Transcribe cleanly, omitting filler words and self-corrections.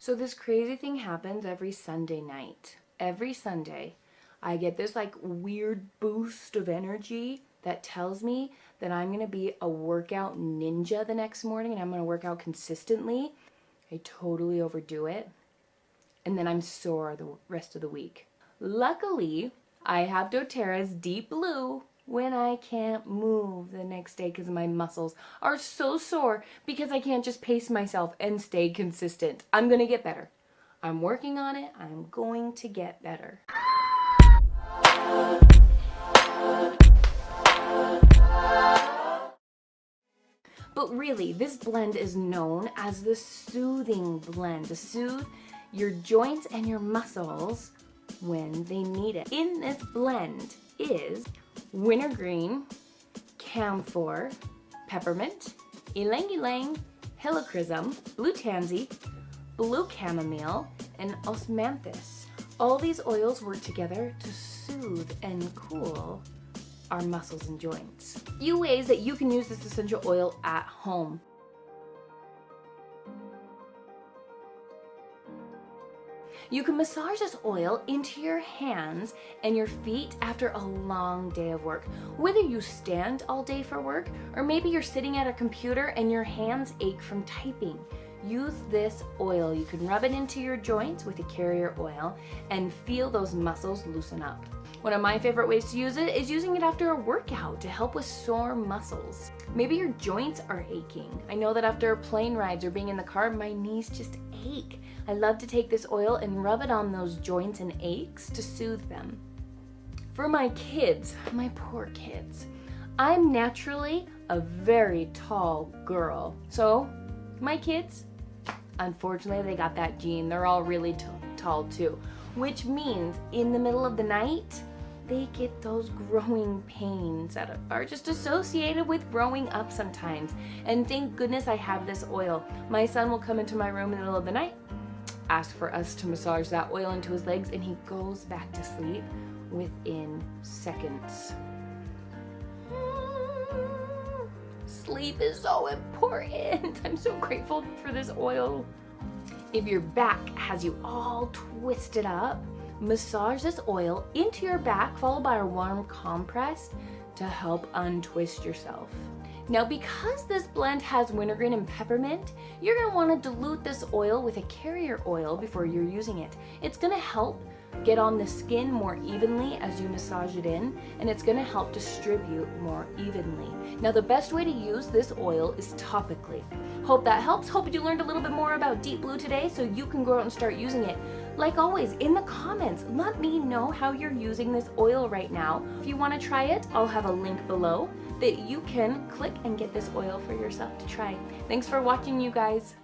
So this crazy thing happens every Sunday night. Every Sunday, I get this like weird boost of energy that tells me that I'm gonna be a workout ninja the next morning and I'm gonna work out consistently. I totally overdo it. And then I'm sore the rest of the week. Luckily, I have doTERRA's Deep Blue when I can't move the next day because my muscles are so sore because I can't just pace myself and stay consistent. I'm gonna get better. I'm working on it. I'm going to get better. But really, this blend is known as the soothing blend to soothe your joints and your muscles when they need it. In this blend is wintergreen, camphor, peppermint, ylang ylang, helichrysum, blue tansy, blue chamomile, and osmanthus. All these oils work together to soothe and cool our muscles and joints. Few ways that you can use this essential oil at home. You can massage this oil into your hands and your feet after a long day of work. Whether you stand all day for work, or maybe you're sitting at a computer and your hands ache from typing. Use this oil. You can rub it into your joints with a carrier oil and feel those muscles loosen up. One of my favorite ways to use it is using it after a workout to help with sore muscles. Maybe your joints are aching. I know that after plane rides or being in the car, my knees just ache. I love to take this oil and rub it on those joints and aches to soothe them. For my kids, my poor kids, I'm naturally a very tall girl. So my kids, unfortunately, they got that gene. They're all really tall too, which means in the middle of the night, they get those growing pains that are just associated with growing up sometimes. And thank goodness I have this oil. My son will come into my room in the middle of the night, ask for us to massage that oil into his legs, and he goes back to sleep within seconds. Sleep is so important. I'm so grateful for this oil. If your back has you all twisted up, massage this oil into your back, followed by a warm compress to help untwist yourself. Now, because this blend has wintergreen and peppermint, you're going to want to dilute this oil with a carrier oil before you're using it. It's going to help get on the skin more evenly as you massage it in, and it's going to help distribute more evenly. Now, the best way to use this oil is topically. Hope that helps. Hope you learned a little bit more about Deep Blue today so you can go out and start using it. Like always, in the comments, let me know how you're using this oil right now. If you want to try it, I'll have a link below that you can click and get this oil for yourself to try. Thanks for watching, you guys.